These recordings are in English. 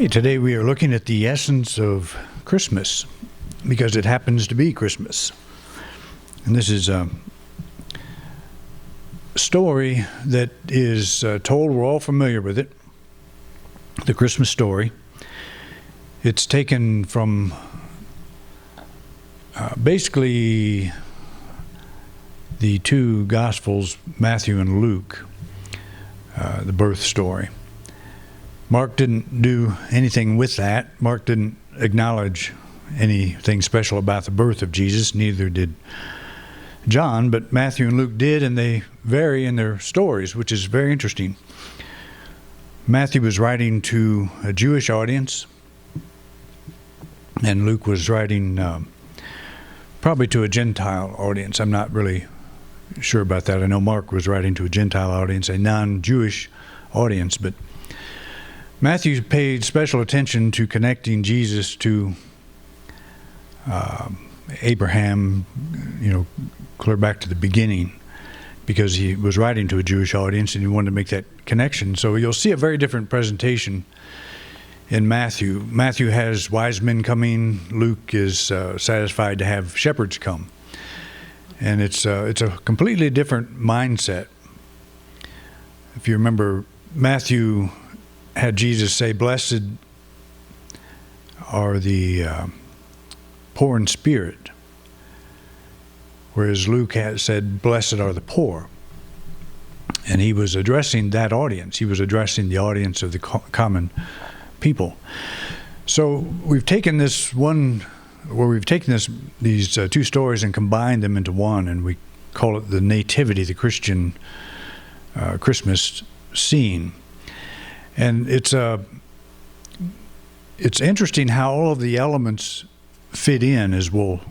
Today we are looking at the essence of Christmas because it happens to be Christmas. And this is a story that is told. We're all familiar with it, the Christmas story. It's taken from basically the two Gospels, Matthew and Luke, the birth story. Mark didn't do anything with that. Mark didn't acknowledge anything special about the birth of Jesus, neither did John, but Matthew and Luke did, and they vary in their stories, which is very interesting. Matthew was writing to a Jewish audience, and Luke was writing probably to a Gentile audience. I'm not really sure about that. I know Mark was writing to a Gentile audience, a non-Jewish audience, but Matthew paid special attention to connecting Jesus to Abraham, clear back to the beginning, because he was writing to a Jewish audience and he wanted to make that connection. So you'll see a very different presentation in Matthew. Matthew has wise men coming. Luke is satisfied to have shepherds come. And it's a completely different mindset. If you remember, Matthew had Jesus say, "Blessed are the poor in spirit," whereas Luke had said, "Blessed are the poor." And he was addressing that audience. He was addressing the audience of the common people. So we've taken these two stories and combined them into one, and we call it the Nativity, the Christian Christmas scene. And it's interesting how all of the elements fit in, as we'll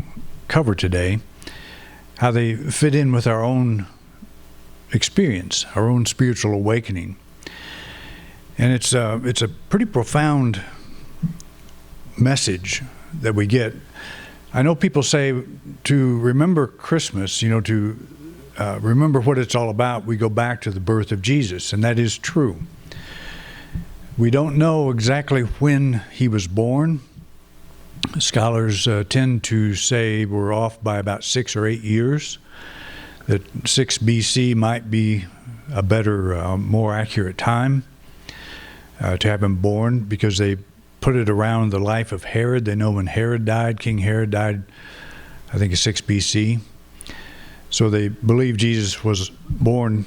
cover today, how they fit in with our own experience, our own spiritual awakening. And it's a pretty profound message that we get. I know people say to remember Christmas, to remember what it's all about, we go back to the birth of Jesus, and that is true. We don't know exactly when he was born. Scholars tend to say we're off by about 6 or 8 years, that 6 BC might be a better, more accurate time to have him born, because they put it around the life of Herod. They know when Herod died. King Herod died, I think, in 6 BC. So they believe Jesus was born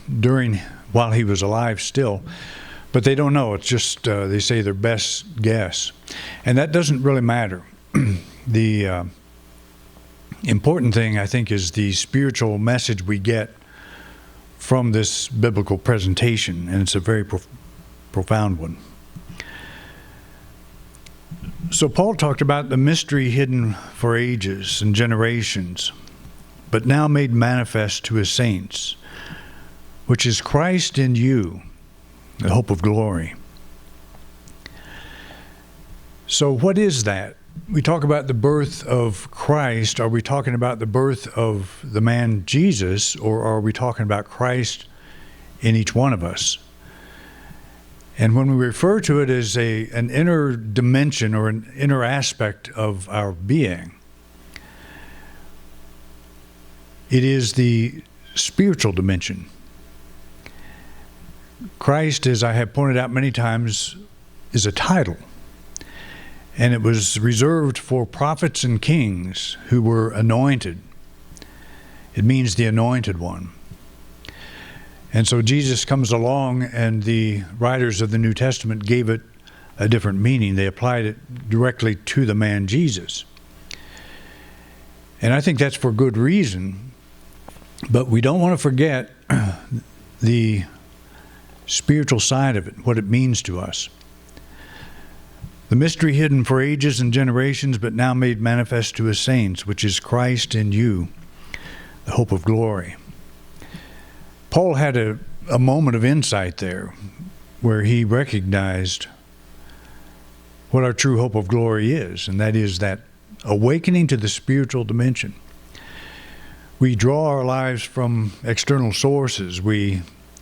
while he was alive still. But they don't know. It's just, they say their best guess. And that doesn't really matter. The important thing, I think, is the spiritual message we get from this biblical presentation, and it's a very profound one. So Paul talked about the mystery hidden for ages and generations, but now made manifest to his saints, which is Christ in you, the hope of glory. So what is that? We talk about the birth of Christ. Are we talking about the birth of the man Jesus, or are we talking about Christ in each one of us? And when we refer to it as an inner dimension or an inner aspect of our being, it is the spiritual dimension. Christ, as I have pointed out many times, is a title. And it was reserved for prophets and kings who were anointed. It means the anointed one. And so Jesus comes along, and the writers of the New Testament gave it a different meaning. They applied it directly to the man Jesus. And I think that's for good reason. But we don't want to forget the spiritual side of it, what it means to us. The mystery hidden for ages and generations, but now made manifest to his saints, which is Christ in you, the hope of glory. Paul had a moment of insight there where he recognized what our true hope of glory is, and that is that awakening to the spiritual dimension. We draw our lives from external sources. We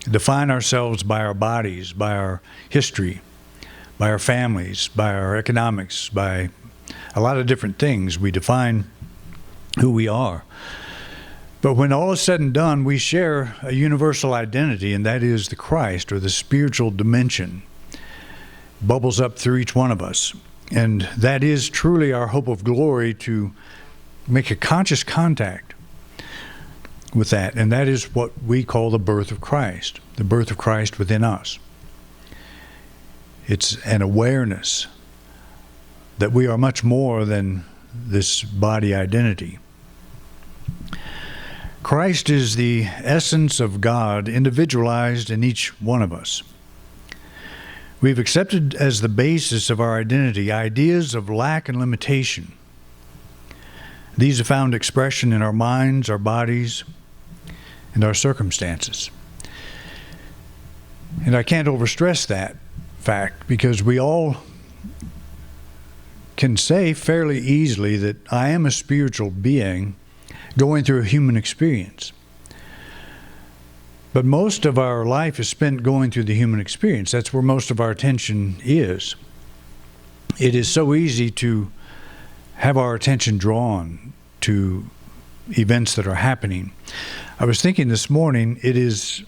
define ourselves by our bodies, by our history, by our families, by our economics, by a lot of different things. We define who we are. But when all is said and done, we share a universal identity, and that is the Christ, or the spiritual dimension, bubbles up through each one of us. And that is truly our hope of glory, to make a conscious contact with that. And that is what we call the birth of Christ within us. It's an awareness that we are much more than this body identity. Christ is the essence of God, individualized in each one of us. We've accepted as the basis of our identity ideas of lack and limitation. These have found expression in our minds, our bodies, and our circumstances. And I can't overstress that fact, because we all can say fairly easily that I am a spiritual being going through a human experience. But most of our life is spent going through the human experience. That's where most of our attention is. It is so easy to have our attention drawn to events that are happening. I was thinking this morning, it is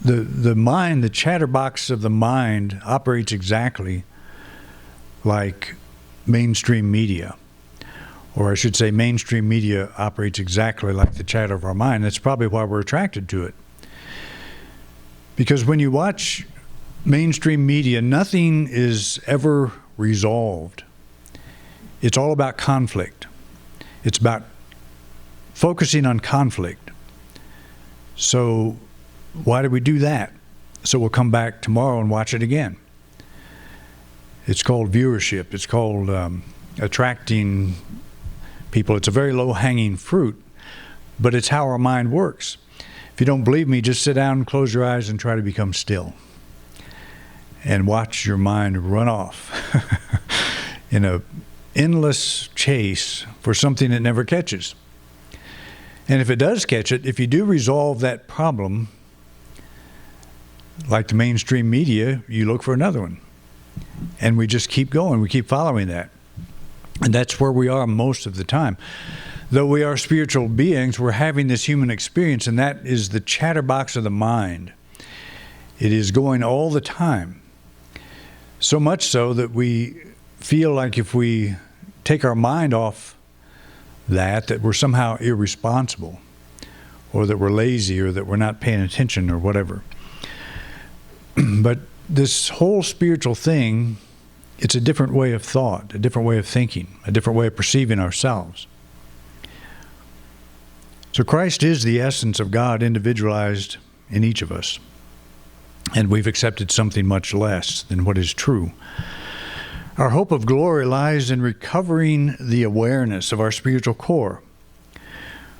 the mind, the chatterbox of the mind operates exactly like mainstream media. Or I should say, mainstream media operates exactly like the chatter of our mind. That's probably why we're attracted to it. Because when you watch mainstream media, nothing is ever resolved. It's all about conflict. It's about focusing on conflict. So why do we do that? So we'll come back tomorrow and watch it again. It's called viewership. It's called attracting people. It's a very low-hanging fruit, but it's how our mind works. If you don't believe me, just sit down, close your eyes, and try to become still. And watch your mind run off in an endless chase for something it never catches. And if it does catch it, if you do resolve that problem, like the mainstream media, you look for another one. And we just keep going. We keep following that. And that's where we are most of the time. Though we are spiritual beings, we're having this human experience, and that is the chatterbox of the mind. It is going all the time. So much so that we feel like if we take our mind off that we're somehow irresponsible, or that we're lazy, or that we're not paying attention, or whatever. But this whole spiritual thing, it's a different way of thought, a different way of thinking, a different way of perceiving ourselves. So Christ is the essence of God, individualized in each of us. And we've accepted something much less than what is true. Our hope of glory lies in recovering the awareness of our spiritual core.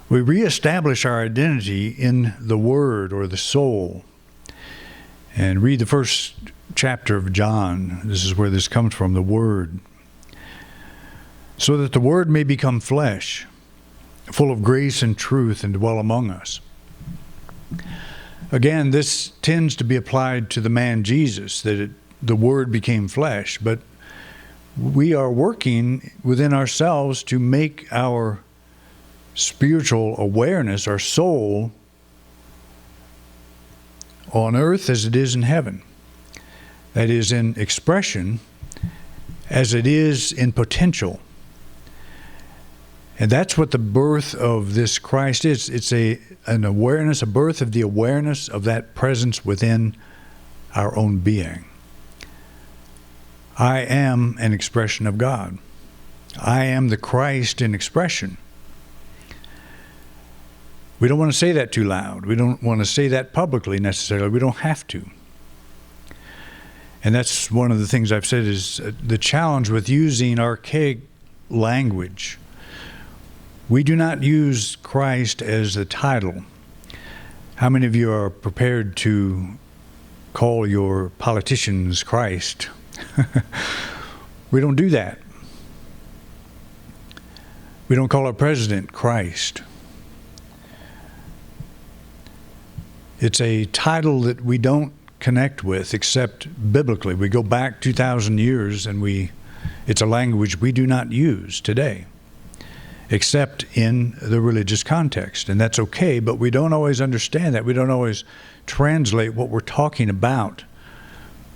We reestablish our identity in the Word, or the soul. And read the first chapter of John. This is where this comes from, the Word. So that the Word may become flesh, full of grace and truth, and dwell among us. Again, this tends to be applied to the man Jesus, that the Word became flesh. But we are working within ourselves to make our spiritual awareness, our soul, on earth as it is in heaven. That is, in expression as it is in potential. And that's what the birth of this Christ is. It's an awareness, a birth of the awareness of that presence within our own being. I am an expression of God. I am the Christ in expression. We don't want to say that too loud. We don't want to say that publicly necessarily. We don't have to. And that's one of the things I've said is the challenge with using archaic language. We do not use Christ as a title. How many of you are prepared to call your politicians Christ? We don't do that. We don't call our president Christ. It's a title that we don't connect with except biblically. We go back 2,000 years and it's a language we do not use today, except in the religious context. And that's okay, but we don't always understand that. We don't always translate what we're talking about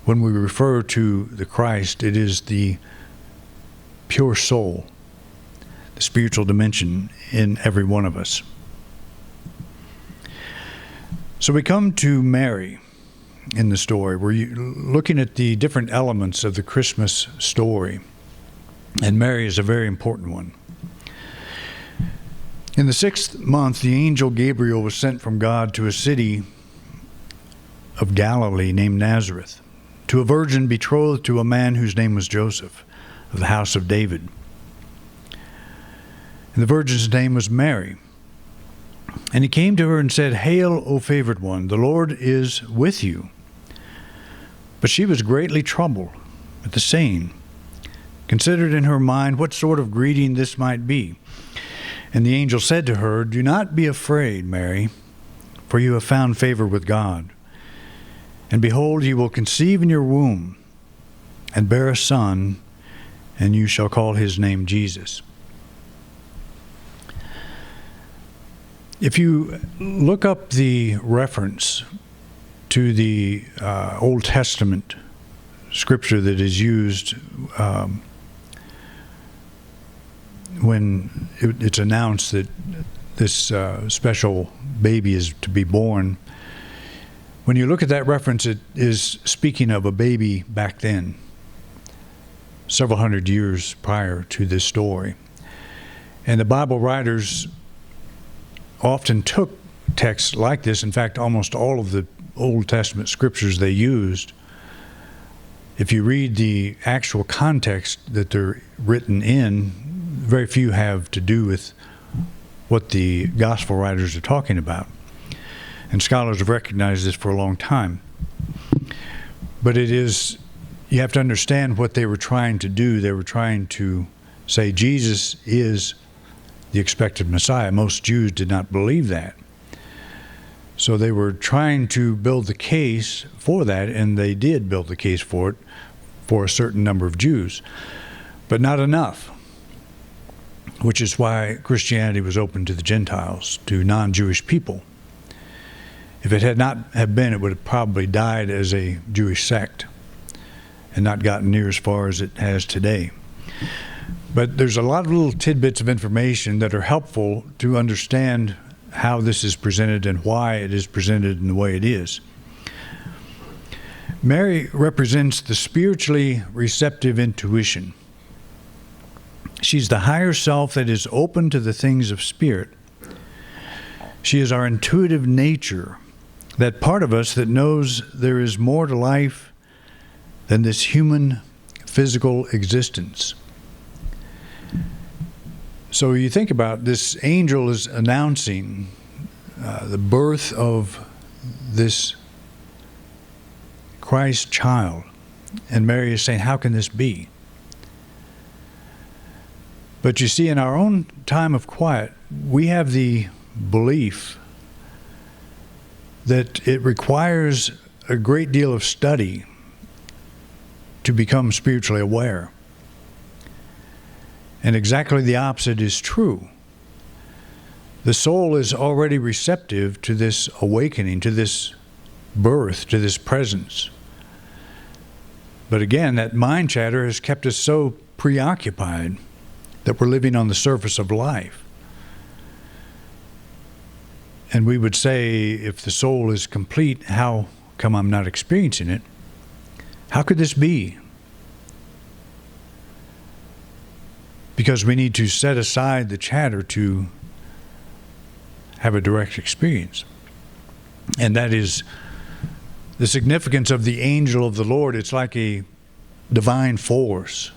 when we refer to the Christ. It is the pure soul, the spiritual dimension in every one of us. So we come to Mary in the story. We're looking at the different elements of the Christmas story, and Mary is a very important one. In the 6th month, the angel Gabriel was sent from God to a city of Galilee named Nazareth, to a virgin betrothed to a man whose name was Joseph, of the house of David. And the virgin's name was Mary. And he came to her and said, "Hail, O favored one, the Lord is with you." But she was greatly troubled at the saying, considered in her mind what sort of greeting this might be. And the angel said to her, "Do not be afraid, Mary, for you have found favor with God. And behold, you will conceive in your womb and bear a son, and you shall call his name Jesus." If you look up the reference to the Old Testament scripture that is used when it's announced that this special baby is to be born, when you look at that reference, it is speaking of a baby back then, several hundred years prior to this story. And the Bible writers often took texts like this. In fact, almost all of the Old Testament scriptures they used, if you read the actual context that they're written in, very few have to do with what the gospel writers are talking about. And scholars have recognized this for a long time. But you have to understand what they were trying to do. They were trying to say Jesus is the expected Messiah. Most Jews did not believe that. So they were trying to build the case for that, and they did build the case for it for a certain number of Jews, but not enough, which is why Christianity was open to the Gentiles, to non-Jewish people. If it had not have been, it would have probably died as a Jewish sect and not gotten near as far as it has today. But there's a lot of little tidbits of information that are helpful to understand how this is presented and why it is presented in the way it is. Mary represents the spiritually receptive intuition. She's the higher self that is open to the things of spirit. She is our intuitive nature, that part of us that knows there is more to life than this human physical existence. So you think about this, angel is announcing the birth of this Christ child. And Mary is saying, how can this be? But you see, in our own time of quiet, we have the belief that it requires a great deal of study to become spiritually aware. And exactly the opposite is true. The soul is already receptive to this awakening, to this birth, to this presence. But again, that mind chatter has kept us so preoccupied that we're living on the surface of life. And we would say, if the soul is complete, how come I'm not experiencing it? How could this be? Because we need to set aside the chatter to have a direct experience. And that is the significance of the angel of the Lord. It's like a divine force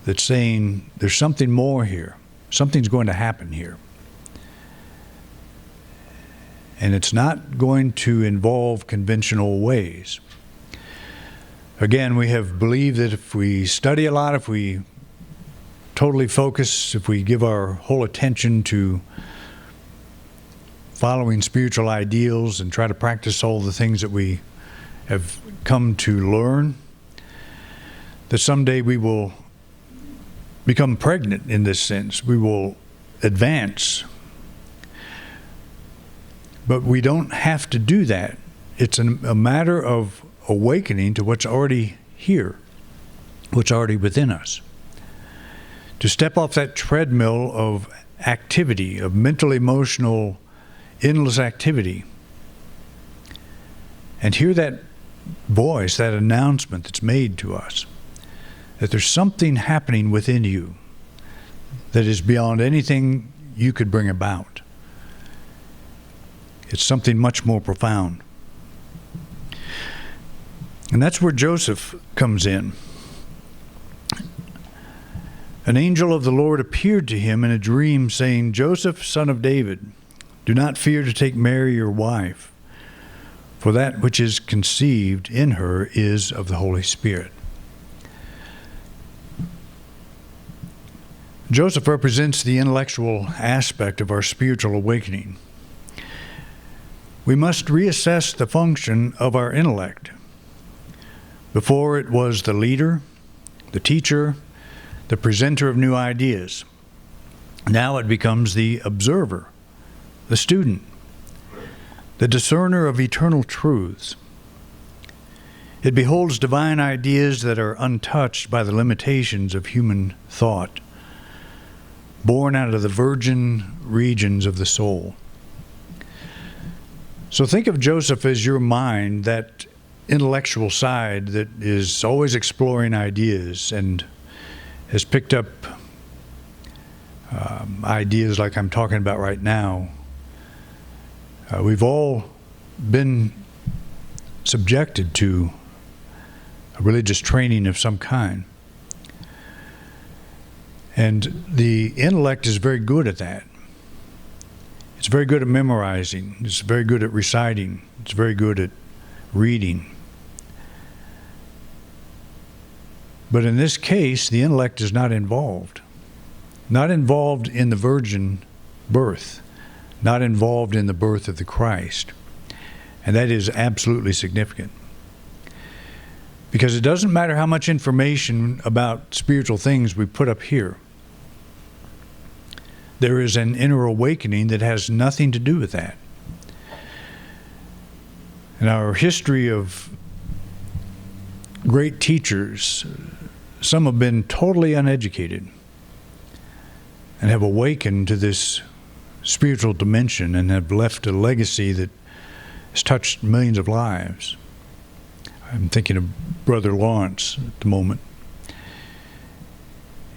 that's saying there's something more here. Something's going to happen here. And it's not going to involve conventional ways. Again, we have believed that if we study a lot, if we totally focus, if we give our whole attention to following spiritual ideals and try to practice all the things that we have come to learn that someday we will become pregnant in this sense. We will advance. But we don't have to do that. It's a matter of awakening to what's already here, what's already within us. To step off that treadmill of activity, of mental, emotional, endless activity, and hear that voice, that announcement that's made to us, that there's something happening within you that is beyond anything you could bring about. It's something much more profound. And that's where Joseph comes in. An angel of the Lord appeared to him in a dream, saying, "Joseph, son of David, do not fear to take Mary your wife, for that which is conceived in her is of the Holy Spirit." Joseph represents the intellectual aspect of our spiritual awakening. We must reassess the function of our intellect. Before, it was the leader, the teacher, the presenter of new ideas. Now it becomes the observer, the student, the discerner of eternal truths. It beholds divine ideas that are untouched by the limitations of human thought, born out of the virgin regions of the soul. So think of Joseph as your mind, that intellectual side that is always exploring ideas and has picked up ideas like I'm talking about right now. We've all been subjected to a religious training of some kind. And the intellect is very good at that. It's very good at memorizing. It's very good at reciting. It's very good at reading. But in this case, the intellect is not involved. Not involved in the virgin birth. Not involved in the birth of the Christ. And that is absolutely significant. Because it doesn't matter how much information about spiritual things we put up here. There is an inner awakening that has nothing to do with that. In our history of great teachers, some have been totally uneducated and have awakened to this spiritual dimension and have left a legacy that has touched millions of lives. I'm thinking of Brother Lawrence at the moment.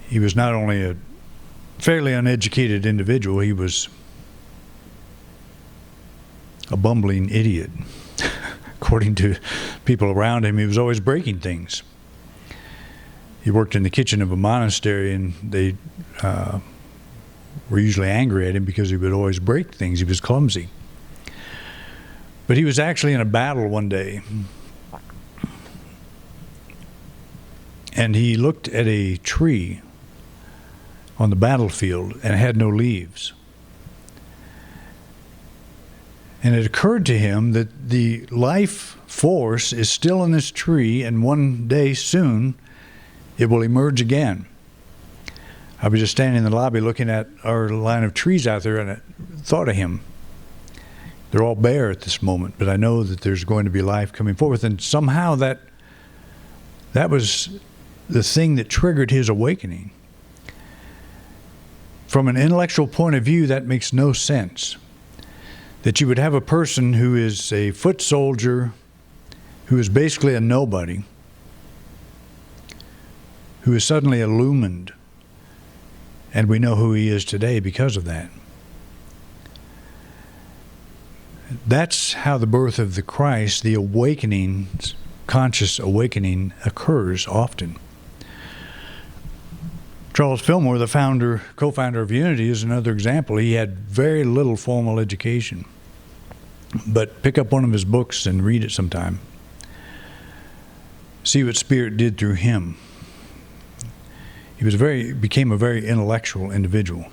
He was not only a fairly uneducated individual, he was a bumbling idiot. According to people around him, he was always breaking things. He worked in the kitchen of a monastery, and they were usually angry at him because he would always break things. He was clumsy. But he was actually in a battle one day, and he looked at a tree on the battlefield, and it had no leaves. And it occurred to him that the life force is still in this tree, and one day soon it will emerge again. I was just standing in the lobby looking at our line of trees out there, and I thought of him. They're all bare at this moment, but I know that there's going to be life coming forth. And somehow that was the thing that triggered his awakening. From an intellectual point of view, that makes no sense. That you would have a person who is a foot soldier, who is basically a nobody, who is suddenly illumined, and we know who he is today because of that. That's how the birth of the Christ, the awakening, conscious awakening, occurs often. Charles Fillmore, the co-founder of Unity, is another example. He had very little formal education. But pick up one of his books and read it sometime. See what Spirit did through him. He became a very intellectual individual,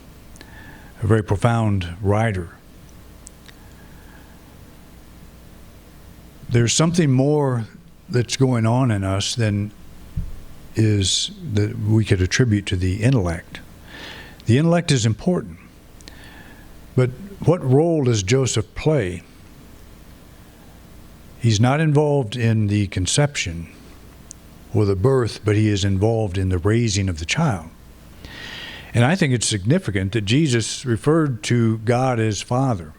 a very profound writer. there's something more that's going on in us than is that we could attribute to the intellect. The intellect is important, but what role does Joseph play? He's not involved in the conception or the birth, but he is involved in the raising of the child. And I think it's significant that Jesus referred to God as Father,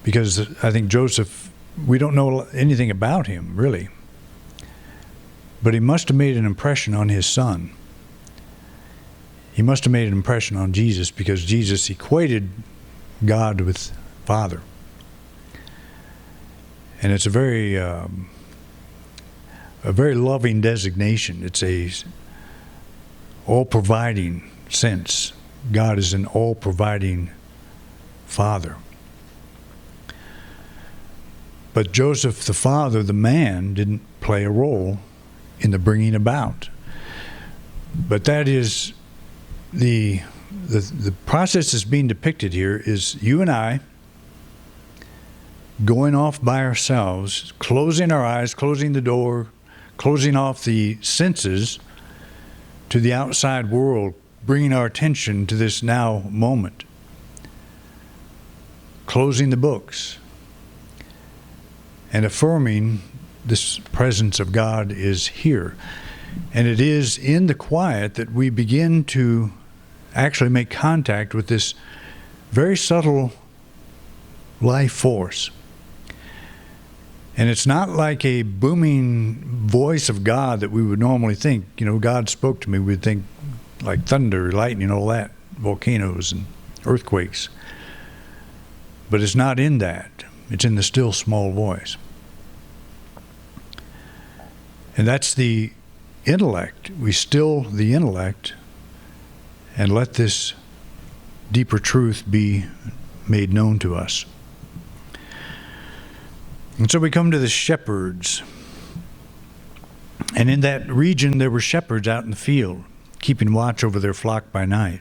because I think Joseph, we don't know anything about him, really. But he must have made an impression on his son. He must have made an impression on Jesus, because Jesus equated God with Father. And it's a very loving designation. It's a all-providing sense. God is an all-providing Father. But Joseph, the father, the man, didn't play a role in the bringing about. But that is the process that's being depicted here is you and I going off by ourselves, closing our eyes, closing the door, closing off the senses to the outside world, bringing our attention to this now moment, closing the books, and affirming this presence of God is here. And it is in the quiet that we begin to actually make contact with this very subtle life force. And it's not like a booming voice of God that we would normally think. You know, God spoke to me, we'd think like thunder, lightning, all that, volcanoes and earthquakes. But it's not in that. It's in the still small voice. And that's the intellect. We still the intellect and let this deeper truth be made known to us. And so we come to the shepherds. And in that region there were shepherds out in the field, keeping watch over their flock by night.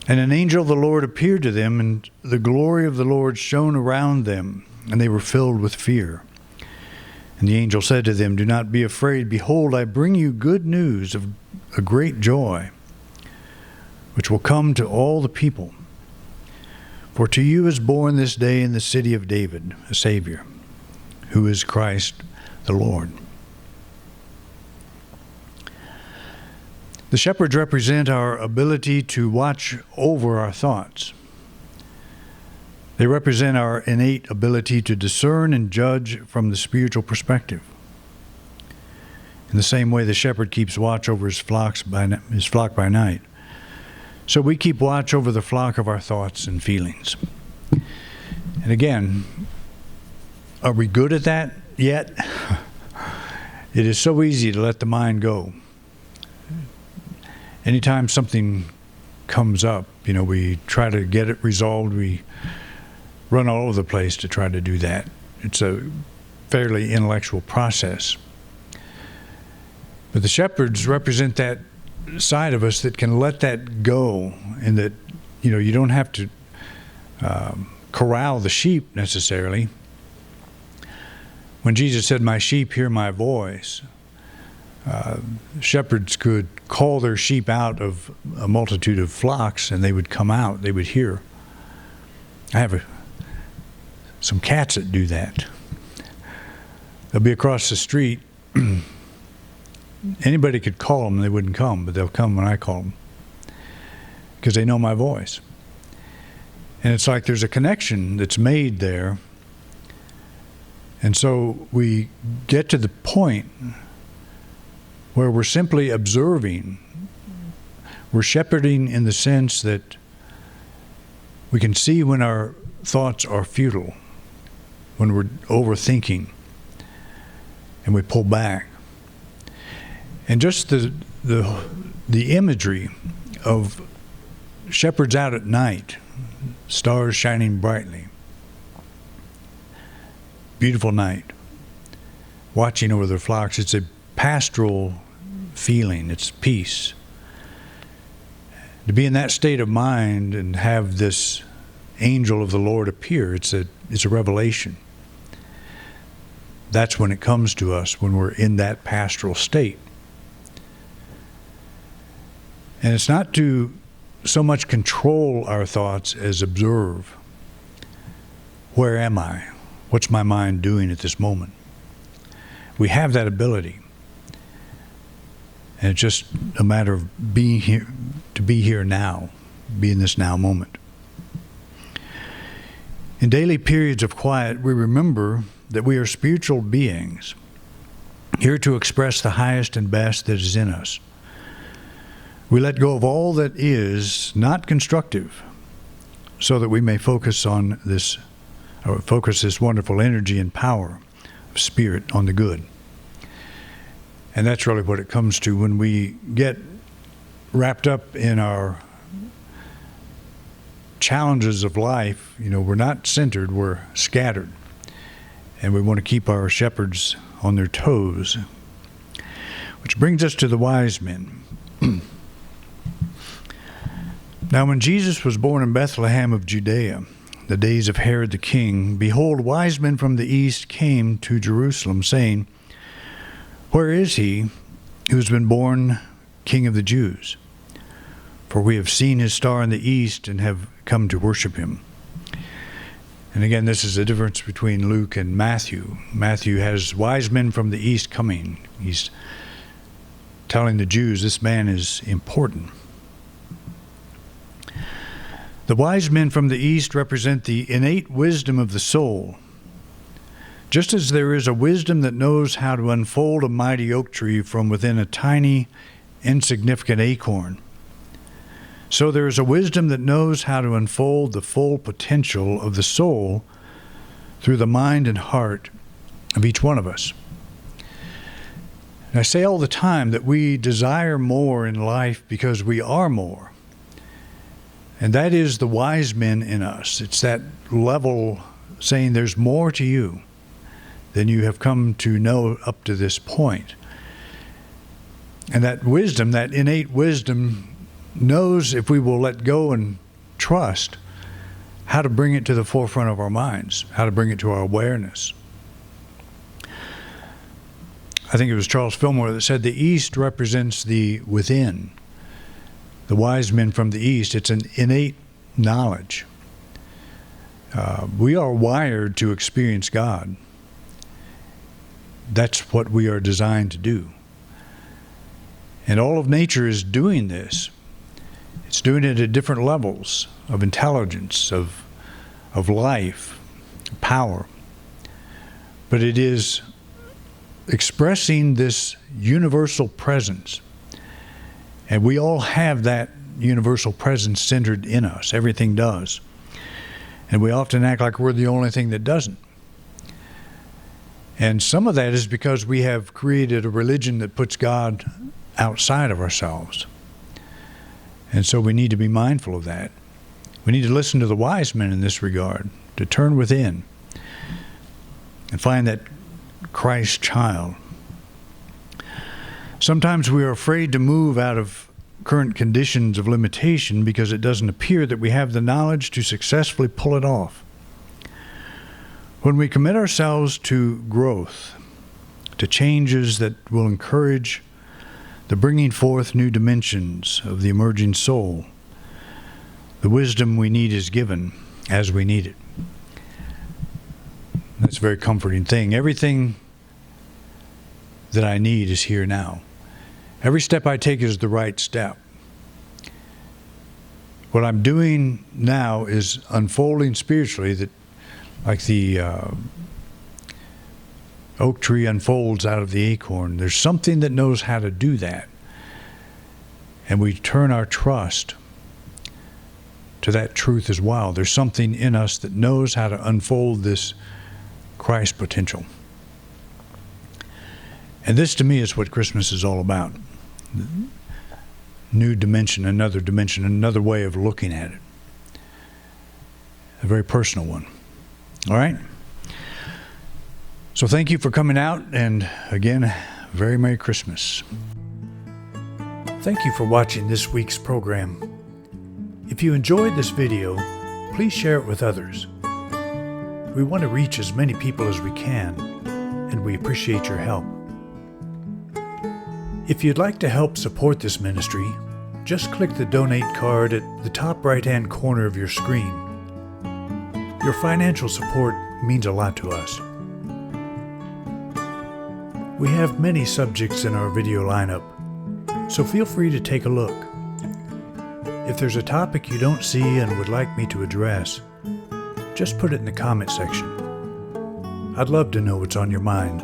And an angel of the Lord appeared to them, and the glory of the Lord shone around them, and they were filled with fear. And the angel said to them, "Do not be afraid. Behold, I bring you good news of a great joy, which will come to all the people. For to you is born this day in the city of David a Savior, who is Christ the Lord." The shepherds represent our ability to watch over our thoughts. They represent our innate ability to discern and judge from the spiritual perspective. In the same way the shepherd keeps watch over his flock by night, so we keep watch over the flock of our thoughts and feelings. And again, are we good at that yet? It is so easy to let the mind go. Anytime something comes up, we try to get it resolved. We run all over the place to try to do that. It's a fairly intellectual process. But the shepherds represent that side of us that can let that go, and that, you don't have to corral the sheep necessarily. When Jesus said, "My sheep hear my voice," shepherds could call their sheep out of a multitude of flocks, and they would come out, they would hear. I have some cats that do that. They'll be across the street. Anybody could call them and they wouldn't come, but they'll come when I call them, because they know my voice. And it's like there's a connection that's made there. And so we get to the point where we're simply observing. We're shepherding in the sense that we can see when our thoughts are futile, when we're overthinking, and we pull back. And just the imagery of shepherds out at night, stars shining brightly, beautiful night, watching over their flocks. It's a pastoral feeling. It's peace. To be in that state of mind and have this angel of the Lord appear. It's a revelation. That's when it comes to us, when we're in that pastoral state. And it's not to so much control our thoughts as observe. Where am I? What's my mind doing at this moment? We have that ability. And it's just a matter of being here, to be here now, be in this now moment. In daily periods of quiet, we remember that we are spiritual beings, here to express the highest and best that is in us. We let go of all that is not constructive, so that we may focus this wonderful energy and power of spirit on the good. And that's really what it comes to when we get wrapped up in our challenges of life. We're not centered, we're scattered. And we want to keep our shepherds on their toes. Which brings us to the wise men. Now, when Jesus was born in Bethlehem of Judea, the days of Herod the king, behold, wise men from the east came to Jerusalem, saying, Where is he who has been born King of the Jews? For we have seen his star in the east and have come to worship him. And again, this is the difference between Luke and Matthew. Matthew has wise men from the east coming. He's telling the Jews this man is important. The wise men from the east represent the innate wisdom of the soul. Just as there is a wisdom that knows how to unfold a mighty oak tree from within a tiny, insignificant acorn, so there is a wisdom that knows how to unfold the full potential of the soul through the mind and heart of each one of us. And I say all the time that we desire more in life because we are more. And that is the wise men in us. It's that level saying there's more to you than you have come to know up to this point. And that wisdom, that innate wisdom, knows if we will let go and trust how to bring it to the forefront of our minds, how to bring it to our awareness. I think it was Charles Fillmore that said the East represents the within. The wise men from the East, it's an innate knowledge. We are wired to experience God. That's what we are designed to do. And all of nature is doing this. It's doing it at different levels of intelligence, of life, power. But it is expressing this universal presence. And we all have that universal presence centered in us. Everything does. And we often act like we're the only thing that doesn't. And some of that is because we have created a religion that puts God outside of ourselves. And so we need to be mindful of that. We need to listen to the wise men in this regard, to turn within and find that Christ child. Sometimes we are afraid to move out of current conditions of limitation because it doesn't appear that we have the knowledge to successfully pull it off. When we commit ourselves to growth, to changes that will encourage the bringing forth new dimensions of the emerging soul, the wisdom we need is given as we need it. That's a very comforting thing. Everything that I need is here now. Every step I take is the right step. What I'm doing now is unfolding spiritually, that like the oak tree unfolds out of the acorn. There's something that knows how to do that. And we turn our trust to that truth as well. There's something in us that knows how to unfold this Christ potential. And this to me is what Christmas is all about. New dimension, another way of looking at it. A very personal one. All right? So thank you for coming out, and again, very Merry Christmas. Thank you for watching this week's program. If you enjoyed this video, please share it with others. We want to reach as many people as we can, and we appreciate your help. If you'd like to help support this ministry, just click the donate card at the top right-hand corner of your screen. Your financial support means a lot to us. We have many subjects in our video lineup, so feel free to take a look. If there's a topic you don't see and would like me to address, just put it in the comment section. I'd love to know what's on your mind.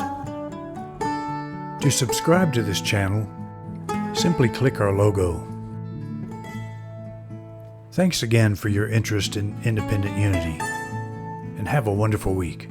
To subscribe to this channel, simply click our logo. Thanks again for your interest in Independent Unity, and have a wonderful week.